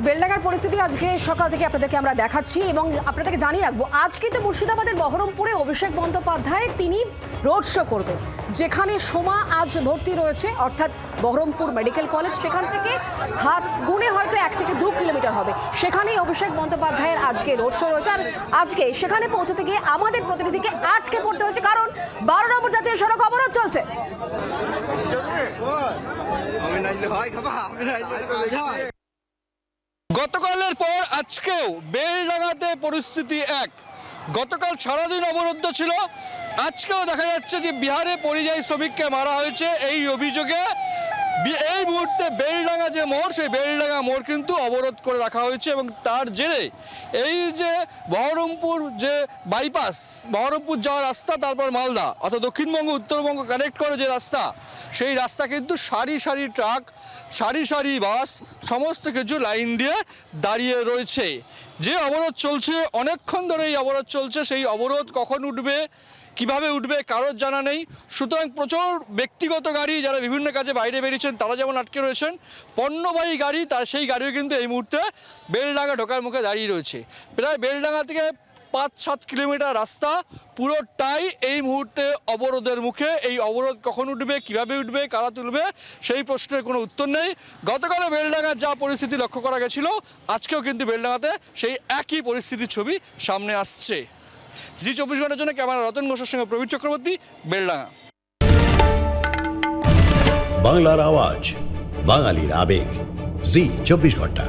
বেলডাঙ্গার পরিস্থিতি আজকে সকাল থেকে আপনাদেরকে আমরা দেখাচ্ছি এবং আপনাদেরকে জানিয়ে রাখবো আজকে তো মুর্শিদাবাদের বহরমপুরে অভিষেক বন্দ্যোপাধ্যায় তিনি রোড শো করবেন, যেখানে সোমা আজ ভর্তি রয়েছে অর্থাৎ বহরমপুর মেডিকেল কলেজ, সেখান থেকে হাত গুনে হয়তো 1 থেকে 2 কিলোমিটার হবে, সেখানেই অভিষেক বন্দ্যোপাধ্যায়ের আজকে রোড শো রয়েছে। আর আজকে সেখানে পৌঁছতে গিয়ে আমাদের প্রতিনিধিকে আটকে পড়তে হয়েছে, কারণ 12 নম্বর জাতীয় সড়ক অবরোধ চলছে। গতকালের পর আজকেও বেলডাঙ্গাতে পরিস্থিতি এক। গতকাল সারাদিন অবরুদ্ধ ছিল, আজকেও দেখা যাচ্ছে যে বিহারে পরিযায়ী শ্রমিককে মারা হয়েছে এই অভিযোগে এই মুহূর্তে বেলডাঙ্গা যে মোড়, সেই বেলডাঙ্গা মোড় কিন্তু অবরোধ করে রাখা হয়েছে এবং তার জেরে এই যে বহরমপুর যে বাইপাস, বহরমপুর যাওয়ার রাস্তা, তারপর মালদা অর্থাৎ দক্ষিণবঙ্গ উত্তরবঙ্গ কানেক্ট করে যে রাস্তা, সেই রাস্তা কিন্তু সারি সারি ট্রাক, সারি সারি বাস, সমস্ত কিছু লাইন দিয়ে দাঁড়িয়ে রয়েছে। যে অবরোধ চলছে, অনেকক্ষণ ধরে এই অবরোধ চলছে, সেই অবরোধ কখন উঠবে, কিভাবে উঠবে কারোর জানা নেই। সুতরাং প্রচুর ব্যক্তিগত গাড়ি যারা বিভিন্ন কাজে বাইরে বেরিয়েছেন তারা যেমন আটকে রয়েছেন, পণ্যবাহী গাড়ি তার সেই গাড়িও কিন্তু এই মুহূর্তে বেলডাঙ্গা ঢোকার মুখে দাঁড়িয়ে রয়েছে। প্রায় বেলডাঙ্গা থেকে 5-7 কিলোমিটার রাস্তা পুরোটাই এই মুহূর্তে অবরোধের মুখে। এই অবরোধ কখন উঠবে, কিভাবে উঠবে, কারা তুলবে, সেই প্রশ্নের কোনো উত্তর নেই। গতকালে বেলডাঙ্গার যা পরিস্থিতি লক্ষ্য করা গেছিল, আজকেও কিন্তু বেলডাঙ্গাতে সেই একই পরিস্থিতির ছবি সামনে আসছে। জি 24 ঘন্টার জন্য ক্যামেরা রতন ঘোষের সঙ্গে প্রবীর চক্রবর্তী, বেলডাঙ্গা। বাংলার আওয়াজ, বাঙালির আবেগ, জি 24 ঘন্টা।